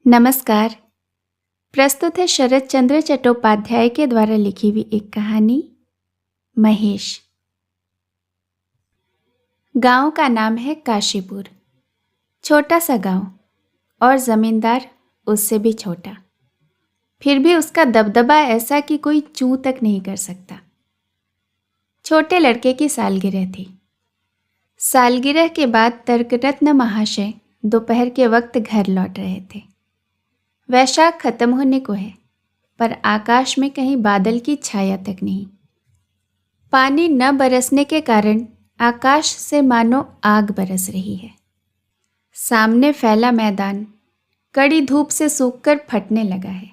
नमस्कार। प्रस्तुत है शरद चंद्र चट्टोपाध्याय के द्वारा लिखी हुई एक कहानी महेश। गांव का नाम है काशीपुर। छोटा सा गांव और जमींदार उससे भी छोटा। फिर भी उसका दबदबा ऐसा कि कोई चूं तक नहीं कर सकता। छोटे लड़के की सालगिरह थी। सालगिरह के बाद तर्करत्न महाशय दोपहर के वक्त घर लौट रहे थे। वैशाख खत्म होने को है, पर आकाश में कहीं बादल की छाया तक नहीं। पानी न बरसने के कारण आकाश से मानो आग बरस रही है। सामने फैला मैदान कड़ी धूप से सूखकर फटने लगा है।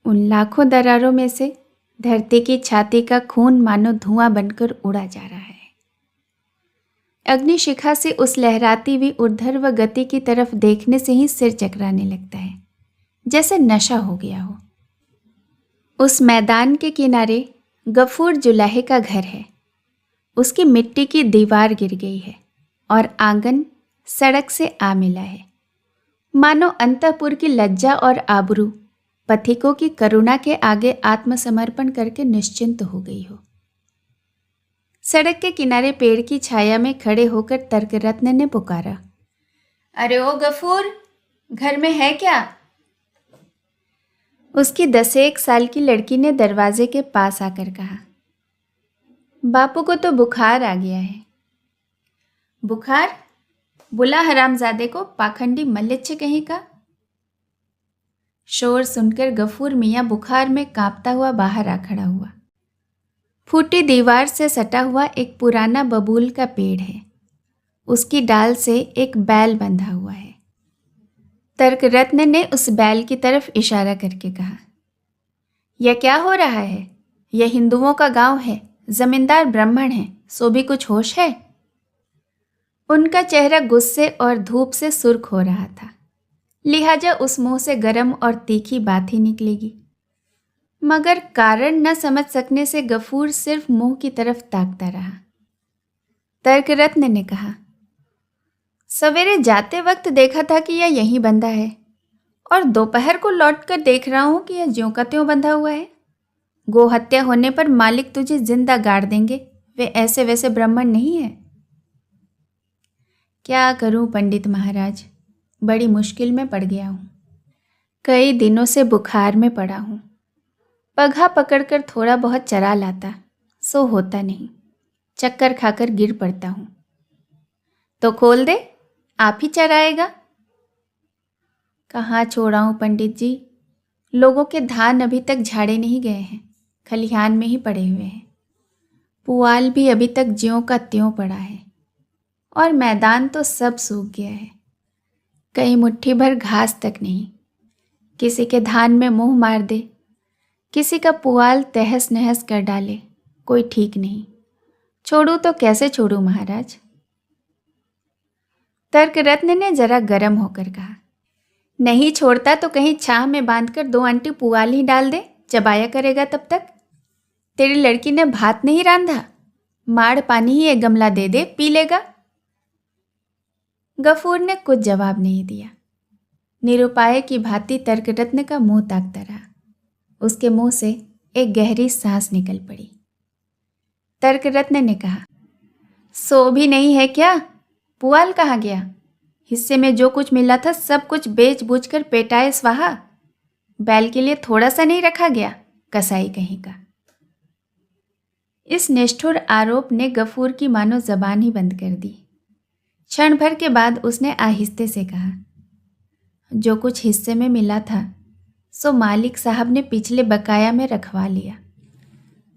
उन लाखों दरारों में से धरती की छाती का खून मानो धुआं बनकर उड़ा जा रहा है। अग्निशिखा से उस लहराती हुई ऊर्ध्व गति की तरफ देखने से ही सिर चकराने लगता है, जैसे नशा हो गया हो। उस मैदान के किनारे गफूर जुलाहे का घर है। उसकी मिट्टी की दीवार गिर गई है और आंगन सड़क से आ मिला है। मानो अंतःपुर की लज्जा और आबरू पथिकों की करुणा के आगे आत्मसमर्पण करके निश्चिंत हो गई हो। सड़क के किनारे पेड़ की छाया में खड़े होकर तर्करत्न ने पुकारा, अरे ओ गफूर, घर में है क्या? उसकी 10 साल की लड़की ने दरवाजे के पास आकर कहा, बापू को तो बुखार आ गया है। बुखार? बुला हरामजादे को, पाखंडी मल्लिच्छ कहीं का। शोर सुनकर गफूर मियाँ बुखार में कांपता हुआ बाहर आ खड़ा हुआ। फूटी दीवार से सटा हुआ एक पुराना बबूल का पेड़ है। उसकी डाल से एक बैल बंधा हुआ है। तर्करत्न ने उस बैल की तरफ इशारा करके कहा, यह क्या हो रहा है? यह हिंदुओं का गांव है, जमींदार ब्राह्मण है, सो भी कुछ होश है? उनका चेहरा गुस्से और धूप से सुर्ख हो रहा था, लिहाजा उस मुंह से गर्म और तीखी बात ही निकलेगी। मगर कारण न समझ सकने से गफूर सिर्फ मुंह की तरफ ताकता रहा। तर्करत्न ने कहा, सवेरे जाते वक्त देखा था कि यह यहीं बंधा है और दोपहर को लौटकर देख रहा हूं कि यह ज्यों का त्यों बंधा हुआ है। गो हत्या होने पर मालिक तुझे जिंदा गाड़ देंगे, वे ऐसे वैसे ब्राह्मण नहीं है। क्या करूं पंडित महाराज, बड़ी मुश्किल में पड़ गया हूं। कई दिनों से बुखार में पड़ा हूं। पगहा पकड़कर थोड़ा बहुत चरा लाता, सो होता नहीं, चक्कर खाकर गिर पड़ता हूं। तो खोल दे, आप ही चराएगा। कहाँ छोड़ाऊं पंडित जी, लोगों के धान अभी तक झाड़े नहीं गए हैं, खलिहान में ही पड़े हुए हैं। पुआल भी अभी तक ज्यों का त्यों पड़ा है और मैदान तो सब सूख गया है। कहीं मुट्ठी भर घास तक नहीं। किसी के धान में मुंह मार दे, किसी का पुआल तहस नहस कर डाले, कोई ठीक नहीं। छोड़ूं तो कैसे छोड़ूं महाराज? तर्करत्न ने जरा गर्म होकर कहा, नहीं छोड़ता तो कहीं छाह में बांधकर 2 आंटी पुआल ही डाल दे, चबाया करेगा तब तक। तेरी लड़की ने भात नहीं रांधा, माड़ पानी ही एक गमला दे दे, पी लेगा। गफूर ने कुछ जवाब नहीं दिया। निरुपाय की भांति तर्करत्न का मुंह ताकता रहा। उसके मुंह से एक गहरी सांस निकल पड़ी। तर्करत्न ने कहा, सो भी नहीं है क्या? पुआल कहाँ गया? हिस्से में जो कुछ मिला था सब कुछ बेच बूझ कर पेटाए स्वाहा। बैल के लिए थोड़ा सा नहीं रखा गया, कसाई कहीं का। इस निष्ठुर आरोप ने गफूर की मानो जबान ही बंद कर दी। क्षण भर के बाद उसने आहिस्ते से कहा, जो कुछ हिस्से में मिला था सो मालिक साहब ने पिछले बकाया में रखवा लिया।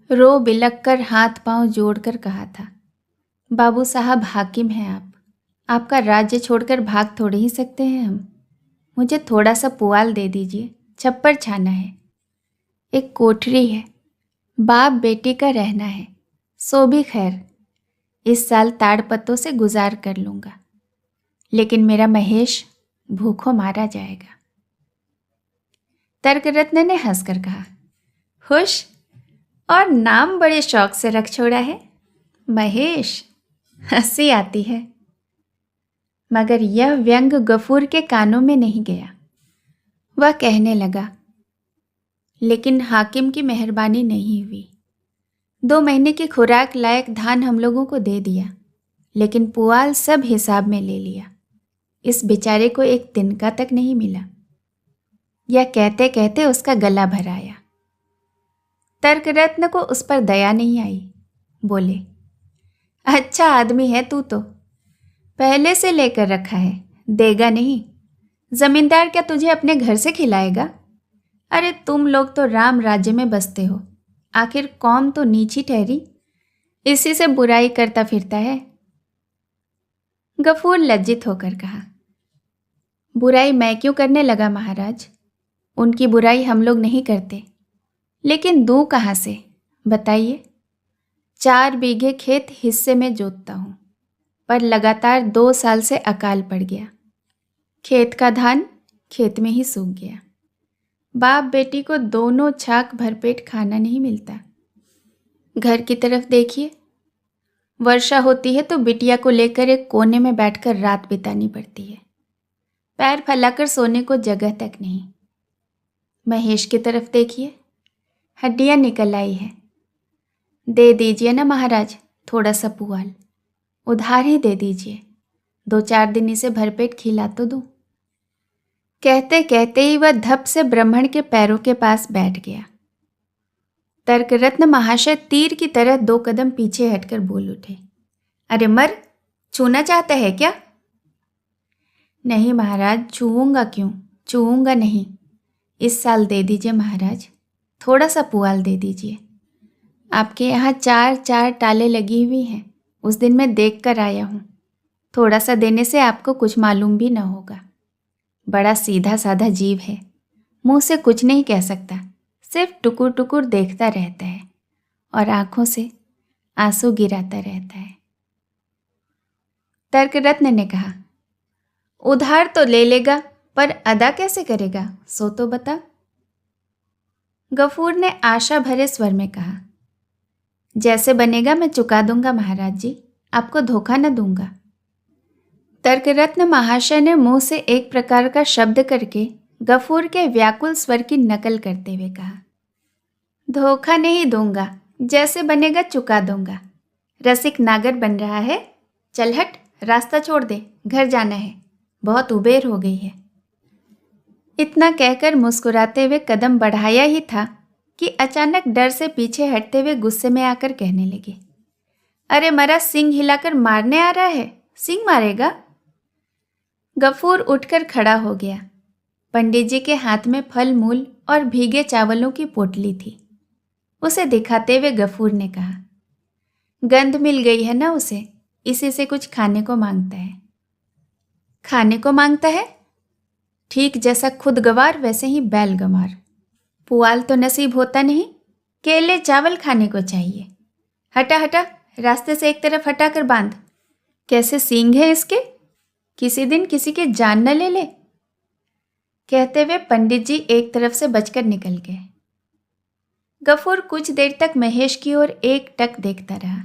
रो बिलक कर हाथ पांव जोड़कर कहा था, बाबू साहब हाकिम हैं आप, आपका राज्य छोड़कर भाग थोड़े ही सकते हैं हम। मुझे थोड़ा सा पुआल दे दीजिए, छप्पर छाना है, एक कोठरी है, बाप बेटी का रहना है, सो भी खैर इस साल ताड़ पत्तों से गुजार कर लूँगा, लेकिन मेरा महेश भूखों मारा जाएगा। तर्करत्न ने हंसकर कहा, खुश? और नाम बड़े शौक से रख छोड़ा है, महेश। हंसी आती है। मगर यह व्यंग गफूर के कानों में नहीं गया। वह कहने लगा, लेकिन हाकिम की मेहरबानी नहीं हुई। 2 महीने की खुराक लायक धान हम लोगों को दे दिया, लेकिन पुआल सब हिसाब में ले लिया। इस बेचारे को एक तिनका तक नहीं मिला। यह कहते कहते उसका गला भर आया। तर्करत्न को उस पर दया नहीं आई। बोले, अच्छा आदमी है तू तो, पहले से लेकर रखा है, देगा नहीं। जमींदार क्या तुझे अपने घर से खिलाएगा? अरे तुम लोग तो राम राज्य में बसते हो, आखिर कौम तो नीची ठहरी, इसी से बुराई करता फिरता है। गफूर लज्जित होकर कहा, बुराई मैं क्यों करने लगा महाराज? उनकी बुराई हम लोग नहीं करते, लेकिन दूं कहाँ से बताइए? 4 बीघे खेत हिस्से में जोतता हूँ, पर लगातार 2 साल से अकाल पड़ गया। खेत का धान खेत में ही सूख गया। बाप बेटी को दोनों छाक भरपेट खाना नहीं मिलता। घर की तरफ देखिए, वर्षा होती है तो बिटिया को लेकर एक कोने में बैठकर रात बितानी पड़ती है। पैर फैलाकर सोने को जगह तक नहीं। महेश की तरफ देखिए, हड्डियां निकल आई है। दे दीजिए ना महाराज थोड़ा सा पुआल, उधार ही दे दीजिए, 2-4 दिन इसे भरपेट खिला तो दूं। कहते कहते ही वह धप से ब्राह्मण के पैरों के पास बैठ गया। तर्करत्न महाशय तीर की तरह 2 कदम पीछे हटकर बोल उठे, अरे मर, छूना चाहता है क्या? नहीं महाराज, छूऊंगा क्यों, छूऊंगा नहीं। इस साल दे दीजिए महाराज, थोड़ा सा पुआल दे दीजिए। आपके यहाँ 4 टाले लगी हुई हैं, उस दिन मैं देख कर आया हूँ। थोड़ा सा देने से आपको कुछ मालूम भी न होगा। बड़ा सीधा साधा जीव है, मुंह से कुछ नहीं कह सकता, सिर्फ टुकुर टुकुर देखता रहता है और आंखों से आंसू गिराता रहता है। तर्करत्न ने कहा, उधार तो ले लेगा, पर अदा कैसे करेगा, सो तो बता। गफूर ने आशा भरे स्वर में कहा, जैसे बनेगा मैं चुका दूंगा महाराज जी, आपको धोखा न दूंगा। तर्करत्न महाशय ने मुंह से एक प्रकार का शब्द करके गफूर के व्याकुल स्वर की नकल करते हुए कहा, धोखा नहीं दूंगा, जैसे बनेगा चुका दूंगा। रसिक नागर बन रहा है, चल हट, रास्ता छोड़ दे, घर जाना है, बहुत उबेर हो गई है। इतना कहकर मुस्कुराते हुए कदम बढ़ाया ही था कि अचानक डर से पीछे हटते हुए गुस्से में आकर कहने लगे, अरे मरा सिंह हिलाकर मारने आ रहा है, सिंह मारेगा? गफूर उठकर खड़ा हो गया। पंडित जी के हाथ में फल मूल और भीगे चावलों की पोटली थी। उसे दिखाते हुए गफूर ने कहा, गंध मिल गई है ना उसे, इसी से कुछ खाने को मांगता है। खाने को मांगता है? ठीक जैसा खुद गवार वैसे ही बैल गंवार। पुआल तो नसीब होता नहीं, केले चावल खाने को चाहिए। हटा हटा, रास्ते से एक तरफ हटा कर बांध। कैसे सींग है इसके, किसी दिन किसी की जान न ले ले। कहते हुए पंडित जी एक तरफ से बचकर निकल गए। गफूर कुछ देर तक महेश की ओर एक टक देखता रहा।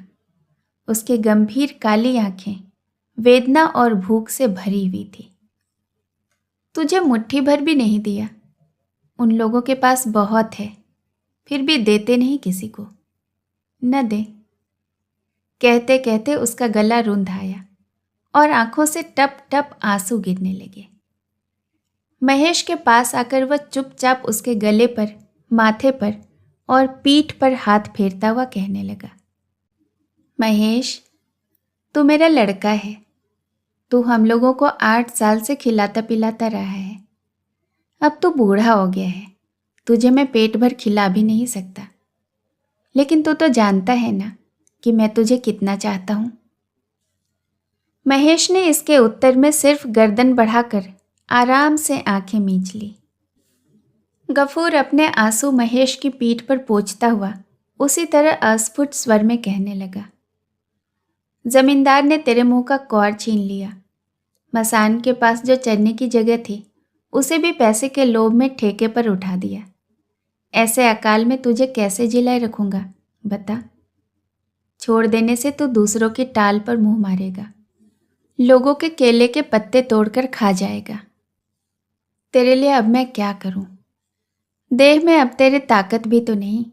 उसकी गंभीर काली आंखें वेदना और भूख से भरी हुई थी। तुझे मुट्ठी भर भी नहीं दिया, उन लोगों के पास बहुत है, फिर भी देते नहीं किसी को, न दे। कहते कहते उसका गला रुंध आया और आंखों से टप टप आंसू गिरने लगे। महेश के पास आकर वह चुपचाप उसके गले पर, माथे पर और पीठ पर हाथ फेरता हुआ कहने लगा, महेश, तू मेरा लड़का है, तू हम लोगों को 8 साल से खिलाता पिलाता रहा है। अब तू बूढ़ा हो गया है, तुझे मैं पेट भर खिला भी नहीं सकता, लेकिन तू तो जानता है ना कि मैं तुझे कितना चाहता हूँ। महेश ने इसके उत्तर में सिर्फ गर्दन बढ़ाकर आराम से आंखें मींच ली। गफूर अपने आंसू महेश की पीठ पर पोंछता हुआ उसी तरह अस्फुट स्वर में कहने लगा, जमींदार ने तेरे मुंह का कौर छीन लिया। मसान के पास जो चरने की जगह थी उसे भी पैसे के लोभ में ठेके पर उठा दिया। ऐसे अकाल में तुझे कैसे जिलाए रखूंगा बता। छोड़ देने से तू दूसरों की टाल पर मुंह मारेगा, लोगों के केले के पत्ते तोड़कर खा जाएगा। तेरे लिए अब मैं क्या करूं? देह में अब तेरी ताकत भी तो नहीं।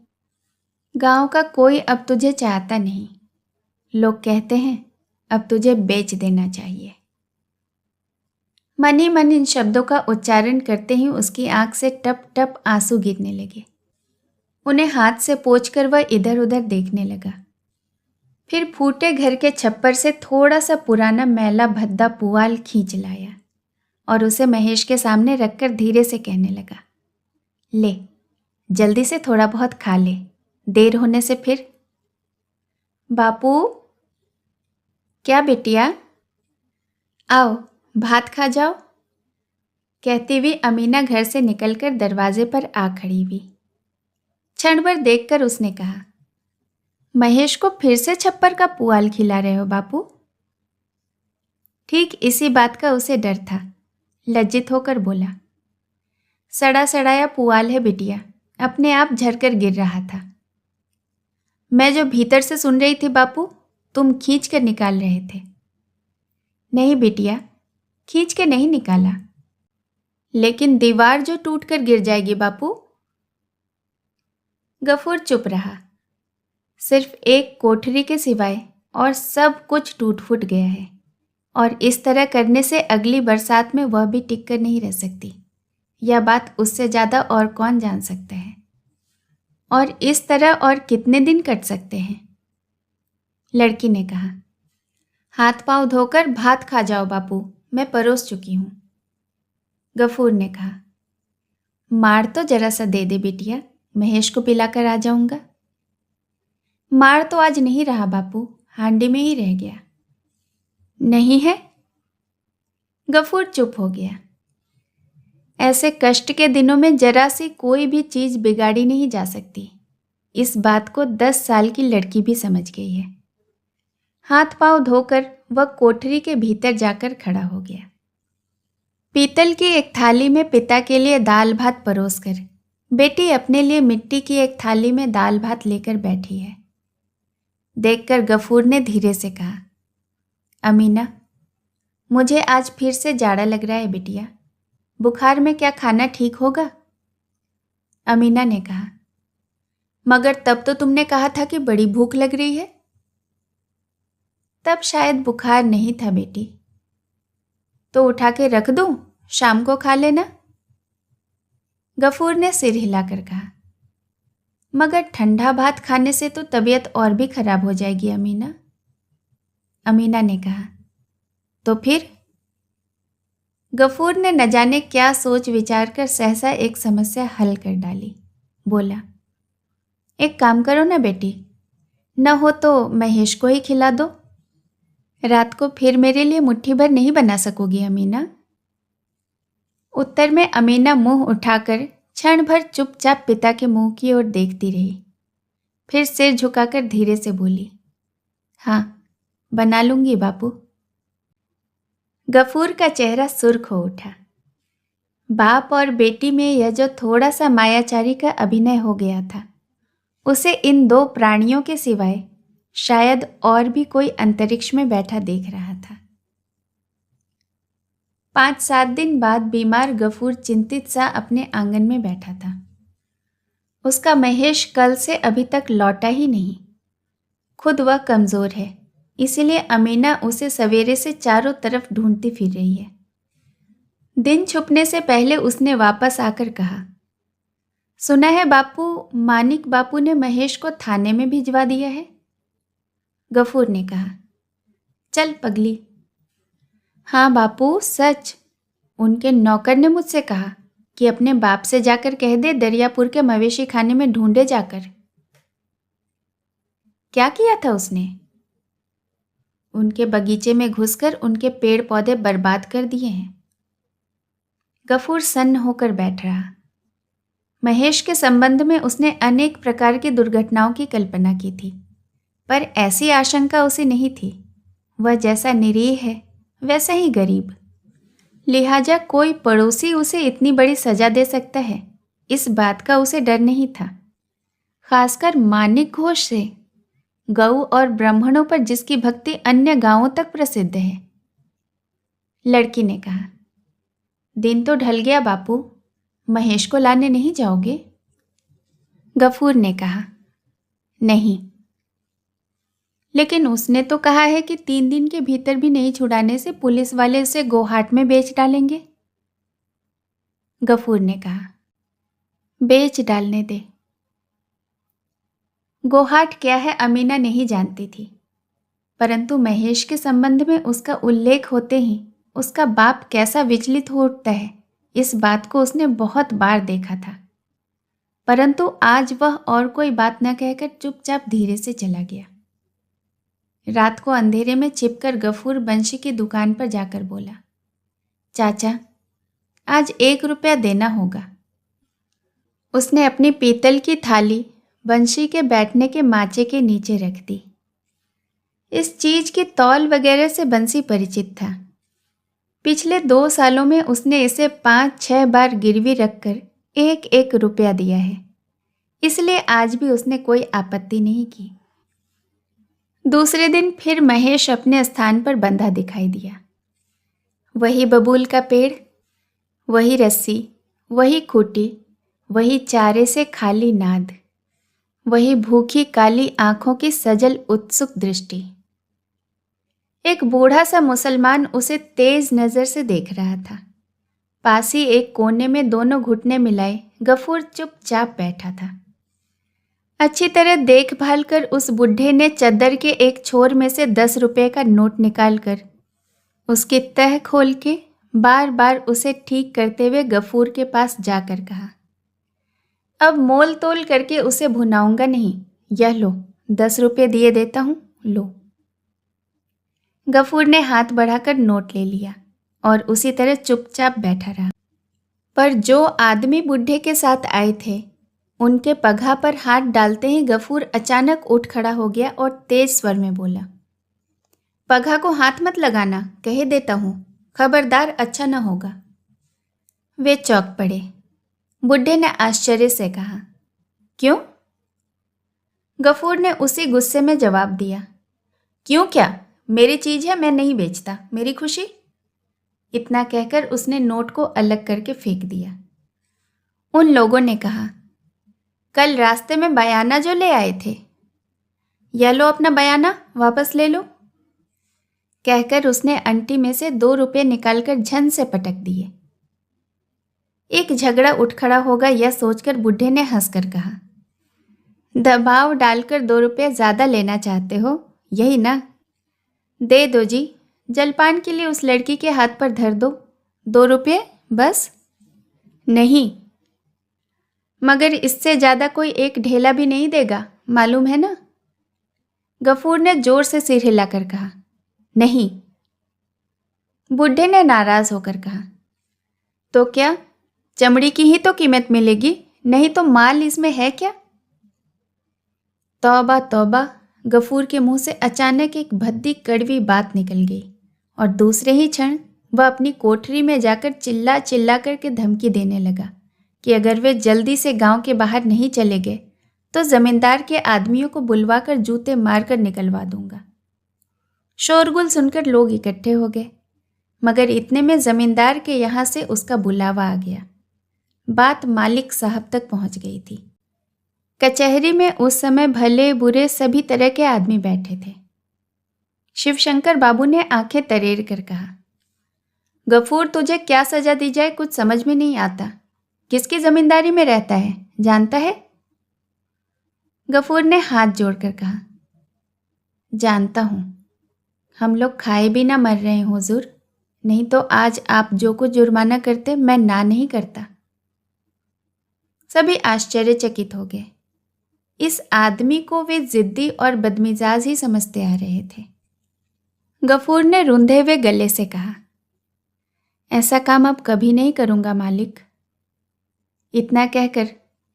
गांव का कोई अब तुझे चाहता नहीं। लोग कहते हैं अब तुझे बेच देना चाहिए। मन ही मन इन शब्दों का उच्चारण करते ही उसकी आंख से टप टप आंसू गिरने लगे। उन्हें हाथ से पोंछकर वह इधर उधर देखने लगा। फिर फूटे घर के छप्पर से थोड़ा सा पुराना मैला भद्दा पुआल खींच लाया और उसे महेश के सामने रखकर धीरे से कहने लगा, ले, जल्दी से थोड़ा बहुत खा ले, देर होने से फिर। बापू। क्या बेटिया? आओ, भात खा जाओ, कहती हुई अमीना घर से निकलकर दरवाजे पर आ खड़ी हुई। क्षण भर देखकर उसने कहा, महेश को फिर से छप्पर का पुआल खिला रहे हो बापू? ठीक इसी बात का उसे डर था। लज्जित होकर बोला, सड़ा सड़ाया पुआल है बिटिया, अपने आप झरकर गिर रहा था। मैं जो भीतर से सुन रही थी बापू, तुम खींच कर निकाल रहे थे। नहीं बिटिया, खींच के नहीं निकाला, लेकिन दीवार जो टूट कर गिर जाएगी बापू। गफूर चुप रहा। सिर्फ एक कोठरी के सिवाय और सब कुछ टूट फूट गया है, और इस तरह करने से अगली बरसात में वह भी टिक कर नहीं रह सकती। यह बात उससे ज़्यादा और कौन जान सकता है। और इस तरह और कितने दिन कट सकते हैं? लड़की ने कहा, हाथ पांव धोकर भात खा जाओ बापू, मैं परोस चुकी हूँ। गफूर ने कहा, मार तो जरा सा दे दे बिटिया, महेश को पिलाकर आ जाऊंगा। मार तो आज नहीं रहा बापू, हांडी में ही रह गया। नहीं है? गफूर चुप हो गया। ऐसे कष्ट के दिनों में जरा सी कोई भी चीज बिगाड़ी नहीं जा सकती। इस बात को 10 साल की लड़की भी समझ गई है। हाथ पांव धोकर वह कोठरी के भीतर जाकर खड़ा हो गया। पीतल की एक थाली में पिता के लिए दाल भात परोसकर बेटी अपने लिए मिट्टी की एक थाली में दाल भात लेकर बैठी है। देखकर गफूर ने धीरे से कहा, अमीना, मुझे आज फिर से जाड़ा लग रहा है बिटिया, बुखार में क्या खाना ठीक होगा? अमीना ने कहा, मगर तब तो तुमने कहा था कि बड़ी भूख लग रही है। तब शायद बुखार नहीं था बेटी। तो उठा के रख दूं, शाम को खा लेना। गफूर ने सिर हिलाकर कहा, मगर ठंडा भात खाने से तो तबीयत और भी खराब हो जाएगी अमीना। अमीना ने कहा, तो फिर? गफूर ने न जाने क्या सोच विचार कर सहसा एक समस्या हल कर डाली। बोला, एक काम करो ना बेटी, न हो तो महेश को ही खिला दो। रात को फिर मेरे लिए मुट्ठी भर नहीं बना सकोगी अमीना? उत्तर में अमीना मुंह उठाकर क्षण भर चुपचाप पिता के मुंह की ओर देखती रही। फिर सिर झुकाकर धीरे से बोली, हाँ, बना लूंगी बापू। गफूर का चेहरा सुर्ख हो उठा। बाप और बेटी में यह जो थोड़ा सा मायाचारी का अभिनय हो गया था, उसे इन दो प्राणियों के सिवाय शायद और भी कोई अंतरिक्ष में बैठा देख रहा था। 5-7 दिन बाद बीमार गफूर चिंतित सा अपने आंगन में बैठा था। उसका महेश कल से अभी तक लौटा ही नहीं। खुद वह कमजोर है, इसीलिए अमीना उसे सवेरे से चारों तरफ ढूंढती फिर रही है। दिन छुपने से पहले उसने वापस आकर कहा, सुना है बापू, मानिक बापू ने महेश को थाने में भिजवा दिया है। गफूर ने कहा, चल पगली। हाँ बापू, सच। उनके नौकर ने मुझसे कहा कि अपने बाप से जाकर कह दे दरियापुर के मवेशी खाने में ढूंढे जाकर। क्या किया था उसने? उनके बगीचे में घुसकर उनके पेड़ पौधे बर्बाद कर दिए हैं। गफूर सन्न होकर बैठ रहा। महेश के संबंध में उसने अनेक प्रकार की दुर्घटनाओं की कल्पना की थी, पर ऐसी आशंका उसे नहीं थी। वह जैसा निरीह है वैसा ही गरीब, लिहाजा कोई पड़ोसी उसे इतनी बड़ी सजा दे सकता है, इस बात का उसे डर नहीं था। खासकर मानिक घोष से, गऊ और ब्राह्मणों पर जिसकी भक्ति अन्य गांवों तक प्रसिद्ध है। लड़की ने कहा, दिन तो ढल गया बापू, महेश को लाने नहीं जाओगे? गफूर ने कहा। नहीं, लेकिन उसने तो कहा है कि 3 दिन के भीतर भी नहीं छुड़ाने से पुलिस वाले उसे गोहाट में बेच डालेंगे। गफूर ने कहा। बेच डालने दे। गोहाट क्या है अमीना नहीं जानती थी, परंतु महेश के संबंध में उसका उल्लेख होते ही उसका बाप कैसा विचलित हो उठता है, इस बात को उसने बहुत बार देखा था। परंतु आज वह और कोई बात न कहकर चुपचाप धीरे से चला गया। रात को अंधेरे में छिपकर गफूर बंशी की दुकान पर जाकर बोला, चाचा, आज 1 रुपया देना होगा। उसने अपनी पीतल की थाली बंशी के बैठने के माचे के नीचे रख दी। इस चीज की तौल वगैरह से बंसी परिचित था। पिछले 2 सालों में उसने इसे 5-6 बार गिरवी रखकर 1-1 रुपया दिया है, इसलिए आज भी उसने कोई आपत्ति नहीं की। दूसरे दिन फिर महेश अपने स्थान पर बंधा दिखाई दिया। वही बबूल का पेड़, वही रस्सी, वही खूंटी, वही चारे से खाली नाद, वही भूखी काली आंखों की सजल उत्सुक दृष्टि। एक बूढ़ा सा मुसलमान उसे तेज नजर से देख रहा था। पास ही एक कोने में दोनों घुटने मिलाए गफूर चुपचाप बैठा था। अच्छी तरह देखभाल कर उस बुढ़े ने चद्दर के एक छोर में से 10 रुपये का नोट निकालकर उसकी तह खोल के बार बार उसे ठीक करते हुए गफूर के पास जाकर कहा, अब मोल तोल करके उसे भुनाऊंगा नहीं, यह लो 10 रुपये दिए देता हूं, लो। गफूर ने हाथ बढ़ाकर नोट ले लिया और उसी तरह चुपचाप बैठा रहा। पर जो आदमी बुढ़े के साथ आए थे, उनके पगहा पर हाथ डालते ही गफूर अचानक उठ खड़ा हो गया और तेज स्वर में बोला, पगहा को हाथ मत लगाना, कह देता हूं, खबरदार, अच्छा न होगा। वे चौंक पड़े। बुढ़े ने आश्चर्य से कहा, क्यों? गफूर ने उसी गुस्से में जवाब दिया, क्यों क्या, मेरी चीज है, मैं नहीं बेचता, मेरी खुशी। इतना कहकर उसने नोट को अलग करके फेंक दिया। उन लोगों ने कहा, कल रास्ते में बयाना जो ले आए थे, यह लो अपना बयाना, वापस ले लो। कहकर उसने अंटी में से 2 रुपये निकालकर झन से पटक दिए। एक झगड़ा उठ खड़ा होगा यह सोचकर बुढ़े ने हंसकर कहा, दबाव डालकर 2 रुपये ज्यादा लेना चाहते हो, यही ना? दे दो जी, जलपान के लिए उस लड़की के हाथ पर धर दो, 2 रुपये बस। नहीं, मगर इससे ज्यादा कोई एक ढेला भी नहीं देगा, मालूम है ना? गफूर ने जोर से सिर हिलाकर कहा, नहीं। बुढ़े ने नाराज होकर कहा, तो क्या चमड़ी की ही तो कीमत मिलेगी, नहीं तो माल इसमें है क्या? तौबा तौबा, गफूर के मुंह से अचानक एक भद्दी कड़वी बात निकल गई और दूसरे ही क्षण वह अपनी कोठरी में जाकर चिल्ला चिल्ला करके धमकी देने लगा कि अगर वे जल्दी से गांव के बाहर नहीं चले गए तो जमींदार के आदमियों को बुलवाकर जूते मारकर निकलवा दूंगा। शोरगुल सुनकर लोग इकट्ठे हो गए, मगर इतने में जमींदार के यहाँ से उसका बुलावा आ गया। बात मालिक साहब तक पहुंच गई थी। कचहरी में उस समय भले बुरे सभी तरह के आदमी बैठे थे। शिवशंकर बाबू ने आंखें तरेर कर कहा, गफूर, तुझे क्या सजा दी जाए कुछ समझ में नहीं आता। किसकी जमींदारी में रहता है, जानता है? गफूर ने हाथ जोड़कर कहा, जानता हूं, हम लोग खाए भी ना मर रहे हैं हुजूर, नहीं तो आज आप जो कुछ जुर्माना करते मैं ना नहीं करता। सभी आश्चर्यचकित हो गए। इस आदमी को वे जिद्दी और बदमिजाज ही समझते आ रहे थे। गफूर ने रुंधे हुए गले से कहा, ऐसा काम अब कभी नहीं करूंगा मालिक। इतना कहकर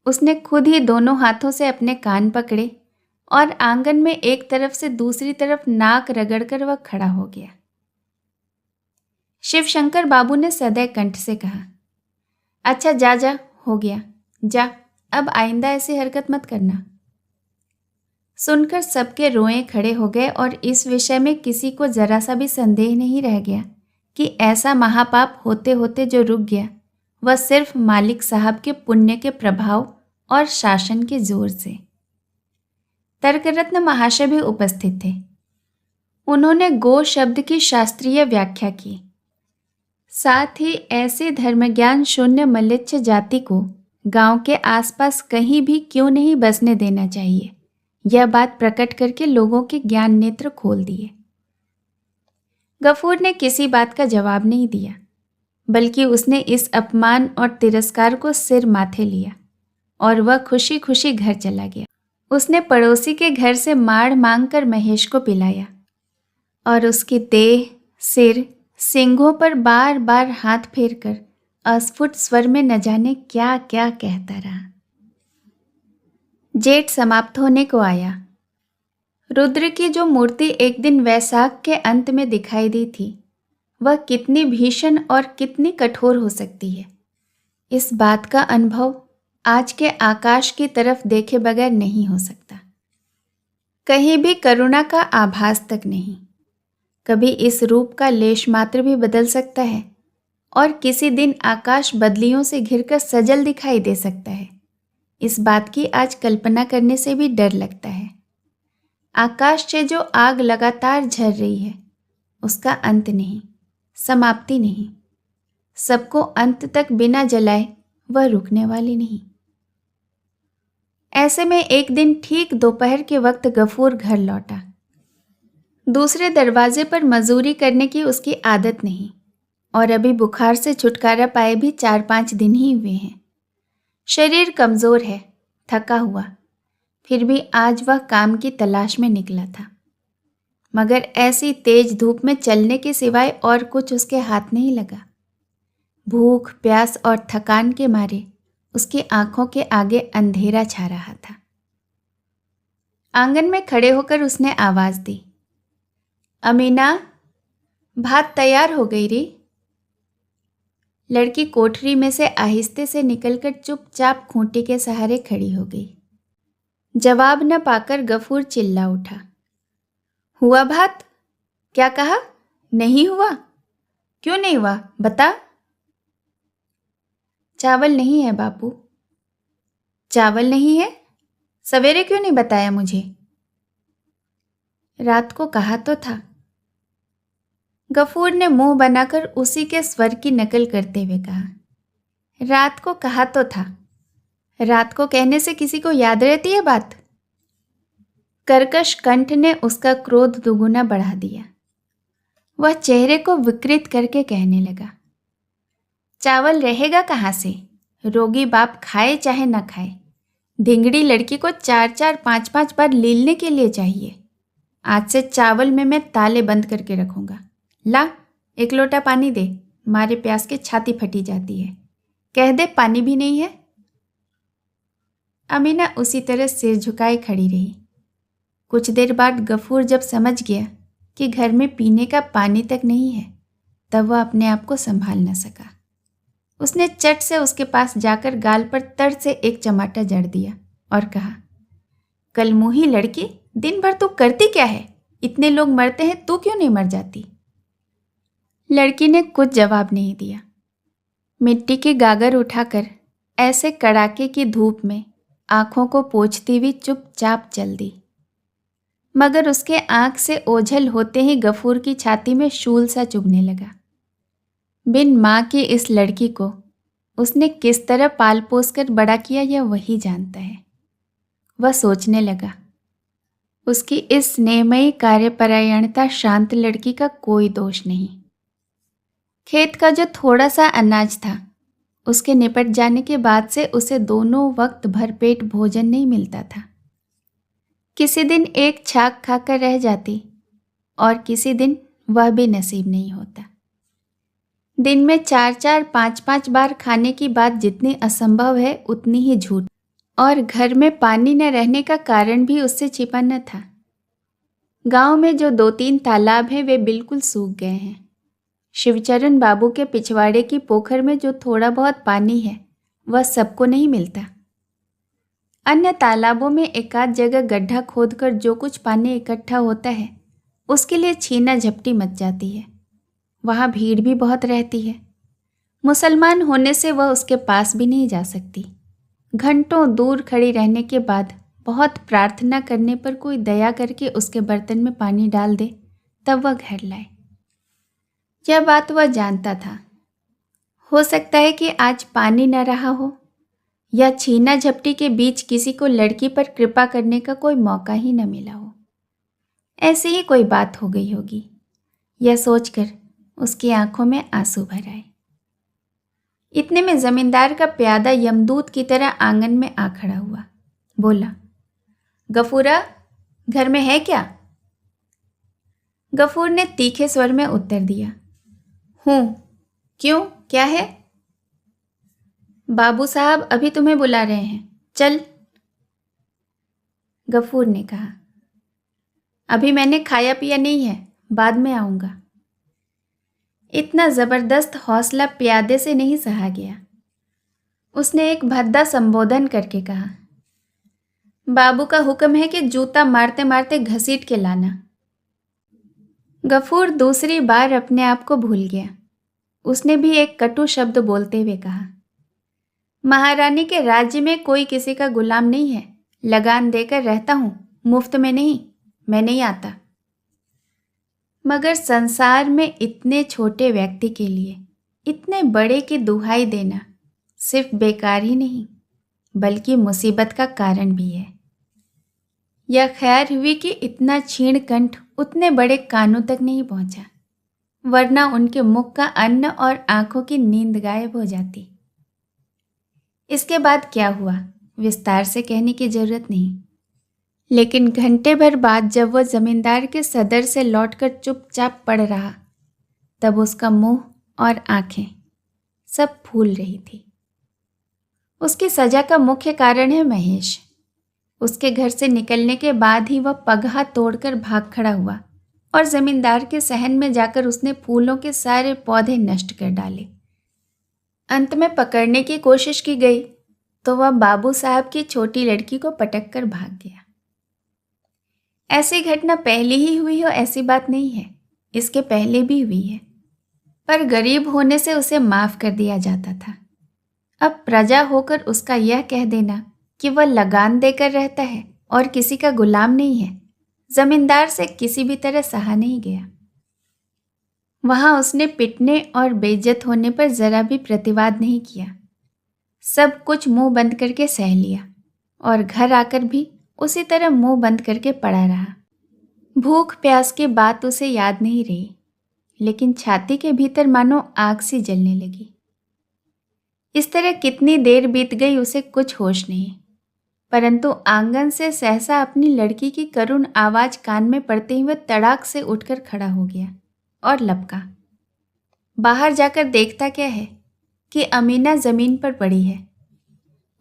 उसने खुद ही दोनों हाथों से अपने कान पकड़े और आंगन में एक तरफ से दूसरी तरफ नाक रगड़कर वह खड़ा हो गया। शिवशंकर बाबू ने सदैव कंठ से कहा, अच्छा जा जा, हो गया, जा, अब आइंदा ऐसी हरकत मत करना। सुनकर सबके रोए खड़े हो गए और इस विषय में किसी को जरा सा भी संदेह नहीं रह गया कि ऐसा महापाप होते होते जो रुक गया वह सिर्फ मालिक साहब के पुण्य के प्रभाव और शासन के जोर से। तर्करत्न महाशय भी उपस्थित थे। उन्होंने गो शब्द की शास्त्रीय व्याख्या की। साथ ही ऐसे धर्मज्ञान शून्य मलेच्छ जाति को गांव के आसपास कहीं भी क्यों नहीं बसने देना चाहिए, यह बात प्रकट करके लोगों के ज्ञान नेत्र खोल दिए। गफूर ने किसी बात का जवाब नहीं दिया, बल्कि उसने इस अपमान और तिरस्कार को सिर माथे लिया और वह खुशी खुशी घर चला गया। उसने पड़ोसी के घर से माड़ मांगकर महेश को पिलाया और उसकी देह, सिर, सींगों पर बार बार हाथ फेरकर अस्फुट स्वर में न जाने क्या क्या कहता रहा। जेठ समाप्त होने को आया। रुद्र की जो मूर्ति एक दिन वैशाख के अंत में दिखाई दी थी, वह कितनी भीषण और कितनी कठोर हो सकती है, इस बात का अनुभव आज के आकाश की तरफ देखे बगैर नहीं हो सकता। कहीं भी करुणा का आभास तक नहीं। कभी इस रूप का लेश मात्र भी बदल सकता है और किसी दिन आकाश बदलियों से घिरकर सजल दिखाई दे सकता है। इस बात की आज कल्पना करने से भी डर लगता है। आकाश से जो आग लगातार झर रही है, उसका अंत नहीं, समाप्ति नहीं। सबको अंत तक बिना जलाए वह रुकने वाली नहीं। ऐसे में एक दिन ठीक दोपहर के वक्त गफूर घर लौटा। दूसरे दरवाजे पर मजूरी करने की उसकी आदत नहीं और अभी बुखार से छुटकारा पाए भी 4-5 दिन ही हुए हैं। शरीर कमज़ोर है, थका हुआ, फिर भी आज वह काम की तलाश में निकला था। मगर ऐसी तेज धूप में चलने के सिवाय और कुछ उसके हाथ नहीं लगा। भूख, प्यास और थकान के मारे उसकी आंखों के आगे अंधेरा छा रहा था। आंगन में खड़े होकर उसने आवाज दी, अमीना, भात तैयार हो गई रे। लड़की कोठरी में से आहिस्ते से निकलकर चुपचाप खूंटी के सहारे खड़ी हो गई। जवाब न पाकर गफूर चिल्ला उठा, हुआ भात? क्या कहा? नहीं हुआ? क्यों नहीं हुआ, बता। चावल नहीं है बापू। चावल नहीं है? सवेरे क्यों नहीं बताया मुझे? रात को कहा तो था। गफूर ने मुंह बनाकर उसी के स्वर की नकल करते हुए कहा, रात को कहा तो था। रात को कहने से किसी को याद रहती है बात? कर्कश कंठ ने उसका क्रोध दुगुना बढ़ा दिया। वह चेहरे को विकृत करके कहने लगा, चावल रहेगा कहाँ से? रोगी बाप खाए चाहे न खाए, धिंगड़ी लड़की को 4-4, 5-5 बार लीलने के लिए चाहिए। आज से चावल में मैं ताले बंद करके रखूंगा। ला, एक लोटा पानी दे, मारे प्यास के छाती फटी जाती है। कह दे पानी भी नहीं है। अमीना उसी तरह सिर झुकाए खड़ी रही। कुछ देर बाद गफूर जब समझ गया कि घर में पीने का पानी तक नहीं है, तब वह अपने आप को संभाल न सका। उसने चट से उसके पास जाकर गाल पर तड़ से एक चमाटा जड़ दिया और कहा, कलमुही लड़की, दिन भर तू करती क्या है? इतने लोग मरते हैं, तू क्यों नहीं मर जाती? लड़की ने कुछ जवाब नहीं दिया। मिट्टी की गागर उठाकर ऐसे कड़ाके की धूप में आंखों को पोंछती हुई चुपचाप चल दी। मगर उसके आंख से ओझल होते ही गफूर की छाती में शूल सा चुभने लगा। बिन माँ की इस लड़की को उसने किस तरह पाल पोस कर बड़ा किया, यह वही जानता है। वह सोचने लगा, उसकी इस स्नेहमयी कार्यपरायणता शांत लड़की का कोई दोष नहीं। खेत का जो थोड़ा सा अनाज था, उसके निपट जाने के बाद से उसे दोनों वक्त भरपेट भोजन नहीं मिलता था। किसी दिन एक छाक खाकर रह जाती और किसी दिन वह भी नसीब नहीं होता। दिन में 4-4, 5-5 बार खाने की बात जितनी असंभव है, उतनी ही झूठ। और घर में पानी न रहने का कारण भी उससे छिपा न था। गांव में जो 2-3 तालाब हैं, वे बिल्कुल सूख गए हैं। शिवचरण बाबू के पिछवाड़े की पोखर में जो थोड़ा बहुत पानी है, वह सबको नहीं मिलता। अन्य तालाबों में एकाध जगह गड्ढा खोदकर जो कुछ पानी इकट्ठा होता है, उसके लिए छीना झपटी मच जाती है। वहाँ भीड़ भी बहुत रहती है। मुसलमान होने से वह उसके पास भी नहीं जा सकती। घंटों दूर खड़ी रहने के बाद बहुत प्रार्थना करने पर कोई दया करके उसके बर्तन में पानी डाल दे, तब वह घर लाए। यह बात वह जानता था। हो सकता है कि आज पानी न रहा हो, या छीना झपटी के बीच किसी को लड़की पर कृपा करने का कोई मौका ही न मिला हो। ऐसी ही कोई बात हो गई होगी। यह सोचकर उसकी आंखों में आंसू भर आए। इतने में जमींदार का प्यादा यमदूत की तरह आंगन में आ खड़ा हुआ। बोला, गफूरा, घर में है क्या? गफूर ने तीखे स्वर में उत्तर दिया, हूँ। क्यों, क्या है? बाबू साहब अभी तुम्हें बुला रहे हैं, चल। गफूर ने कहा, अभी मैंने खाया पिया नहीं है, बाद में आऊँगा। इतना ज़बरदस्त हौसला प्यादे से नहीं सहा गया। उसने एक भद्दा संबोधन करके कहा, बाबू का हुक्म है कि जूता मारते मारते घसीट के लाना। गफूर दूसरी बार अपने आप को भूल गया। उसने भी एक कटु शब्द बोलते हुए कहा, महारानी के राज्य में कोई किसी का गुलाम नहीं है। लगान देकर रहता हूँ, मुफ्त में नहीं। मैं नहीं आता। मगर संसार में इतने छोटे व्यक्ति के लिए इतने बड़े की दुहाई देना सिर्फ बेकार ही नहीं, बल्कि मुसीबत का कारण भी है। यह खैर हुई कि इतना क्षीण कंठ उतने बड़े कानों तक नहीं पहुंचा, वरना उनके मुख का अन्न और आंखों की नींद गायब हो जाती। इसके बाद क्या हुआ विस्तार से कहने की जरूरत नहीं, लेकिन घंटे भर बाद जब वह जमींदार के सदर से लौटकर चुपचाप पड़ रहा, तब उसका मुंह और आंखें सब फूल रही थी। उसकी सजा का मुख्य कारण है महेश। उसके घर से निकलने के बाद ही वह पगहा तोड़कर भाग खड़ा हुआ और जमींदार के सहन में जाकर उसने फूलों के सारे पौधे नष्ट कर डाले। अंत में पकड़ने की कोशिश की गई तो वह बाबू साहब की छोटी लड़की को पटक कर भाग गया। ऐसी घटना पहले ही हुई हो ऐसी बात नहीं है, इसके पहले भी हुई है, पर गरीब होने से उसे माफ कर दिया जाता था। अब प्रजा होकर उसका यह कह देना कि वह लगान देकर रहता है और किसी का गुलाम नहीं है, जमींदार से किसी भी तरह सहा नहीं गया। वहां उसने पिटने और बेइज्जत होने पर जरा भी प्रतिवाद नहीं किया। सब कुछ मुंह बंद करके सह लिया और घर आकर भी उसी तरह मुंह बंद करके पड़ा रहा। भूख प्यास की बात उसे याद नहीं रही, लेकिन छाती के भीतर मानो आग सी जलने लगी। इस तरह कितनी देर बीत गई उसे कुछ होश नहीं, परंतु आंगन से सहसा अपनी लड़की की करुण आवाज कान में पड़ते ही वह तड़ाक से उठकर खड़ा हो गया और लपका। बाहर जाकर देखता क्या है कि अमीना जमीन पर पड़ी है।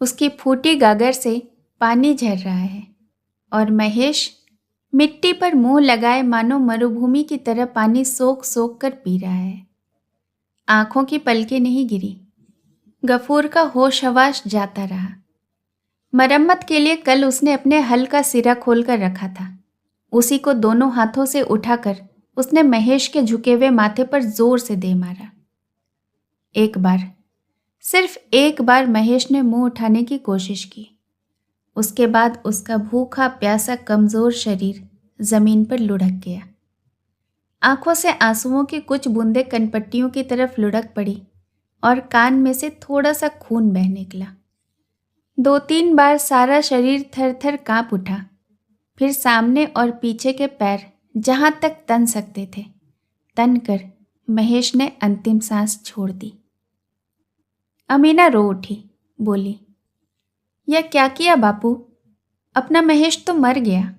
उसकी फूटी गागर से पानी झर रहा है और महेश मिट्टी पर मुंह लगाए मानो मरुभूमि की तरह पानी सोख सोख कर पी रहा है। आंखों की पलकें नहीं गिरी। गफूर का होश हवास जाता रहा। मरम्मत के लिए कल उसने अपने हल का सिरा खोल कर रखा था। उसी को दोनों हाथों से उठाकर उसने महेश के झुके हुए माथे पर जोर से दे मारा। एक बार, सिर्फ एक बार महेश ने मुंह उठाने की कोशिश की। उसके बाद उसका भूखा प्यासा कमजोर शरीर जमीन पर लुढ़क गया। आंखों से आंसुओं की कुछ बूंदें कनपट्टियों की तरफ लुढ़क पड़ी और कान में से थोड़ा सा खून बह निकला। 2-3 बार सारा शरीर थर थर कांप उठा। फिर सामने और पीछे के पैर जहां तक तन सकते थे तन कर महेश ने अंतिम सांस छोड़ दी। अमीना रो उठी, बोली, यह क्या किया बापू? अपना महेश तो मर गया।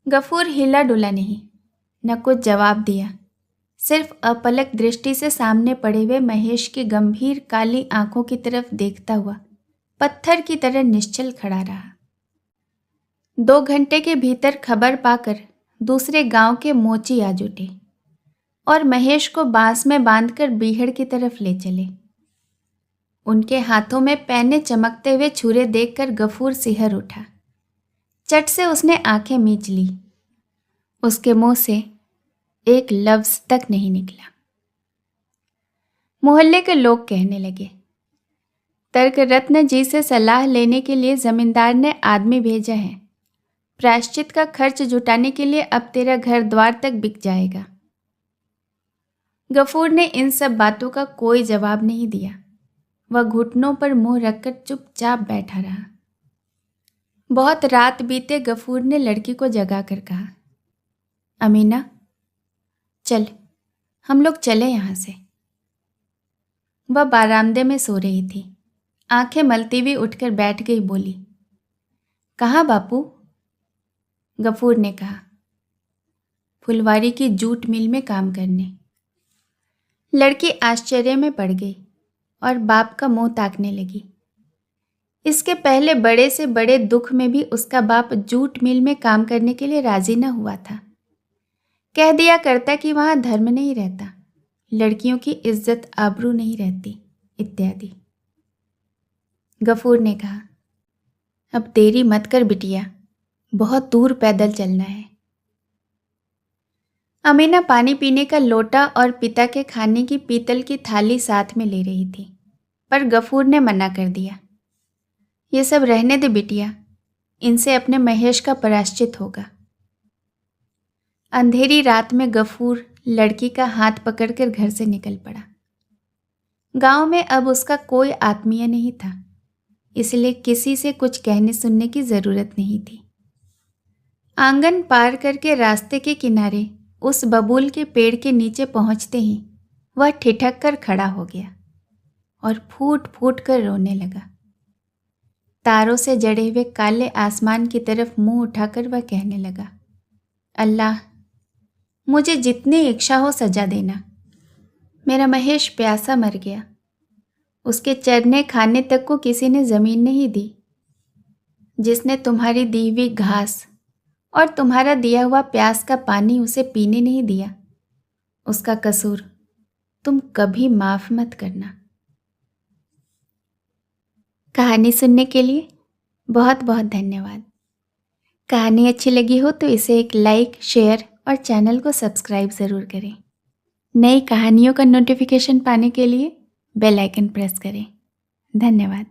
गफूर हिला डुला नहीं, न कुछ जवाब दिया। सिर्फ अपलक दृष्टि से सामने पड़े हुए महेश की गंभीर काली आंखों की तरफ देखता हुआ पत्थर की तरह निश्चल खड़ा रहा। 2 घंटे के भीतर खबर पाकर दूसरे गांव के मोची आ जुटे और महेश को बांस में बांधकर बीहड़ की तरफ ले चले। उनके हाथों में पैने चमकते हुए छुरे देखकर गफूर सिहर उठा। चट से उसने आंखें मीच ली। उसके मुंह से एक लफ्ज तक नहीं निकला। मोहल्ले के लोग कहने लगे, तर्क रत्न जी से सलाह लेने के लिए जमींदार ने आदमी भेजा है। प्रायश्चित का खर्च जुटाने के लिए अब तेरा घर द्वार तक बिक जाएगा। गफूर ने इन सब बातों का कोई जवाब नहीं दिया। वह घुटनों पर मुंह रखकर चुपचाप बैठा रहा। बहुत रात बीते गफूर ने लड़की को जगा कर कहा, अमीना, चल हम लोग चले यहाँ से। वह बारामदे में सो रही थी। आंखें मलती हुई उठकर बैठ गई, बोली, कहाँ बापू? गफूर ने कहा, फुलवारी की जूट मिल में काम करने। लड़की आश्चर्य में पड़ गई और बाप का मुंह ताकने लगी। इसके पहले बड़े से बड़े दुख में भी उसका बाप जूट मिल में काम करने के लिए राजी न हुआ था। कह दिया करता कि वहाँ धर्म नहीं रहता, लड़कियों की इज्जत आबरू नहीं रहती, इत्यादि। गफूर ने कहा, अब देरी मत कर बिटिया, बहुत दूर पैदल चलना है। अमीना पानी पीने का लोटा और पिता के खाने की पीतल की थाली साथ में ले रही थी, पर गफूर ने मना कर दिया। ये सब रहने दे बिटिया, इनसे अपने महेश का प्रायश्चित होगा। अंधेरी रात में गफूर लड़की का हाथ पकड़कर घर से निकल पड़ा। गांव में अब उसका कोई आत्मीय नहीं था, इसलिए किसी से कुछ कहने सुनने की जरूरत नहीं थी। आंगन पार करके रास्ते के किनारे उस बबूल के पेड़ के नीचे पहुंचते ही वह ठिठक कर खड़ा हो गया और फूट फूट कर रोने लगा। तारों से जड़े हुए काले आसमान की तरफ मुंह उठाकर वह कहने लगा, अल्लाह, मुझे जितनी इच्छा हो सजा देना। मेरा महेश प्यासा मर गया, उसके चरने खाने तक को किसी ने ज़मीन नहीं दी। जिसने तुम्हारी दी हुई घास और तुम्हारा दिया हुआ प्यास का पानी उसे पीने नहीं दिया, उसका कसूर तुम कभी माफ़ मत करना। कहानी सुनने के लिए बहुत बहुत धन्यवाद। कहानी अच्छी लगी हो तो इसे एक लाइक, शेयर और चैनल को सब्सक्राइब ज़रूर करें। नई कहानियों का नोटिफिकेशन पाने के लिए बेल आइकन प्रेस करें। धन्यवाद।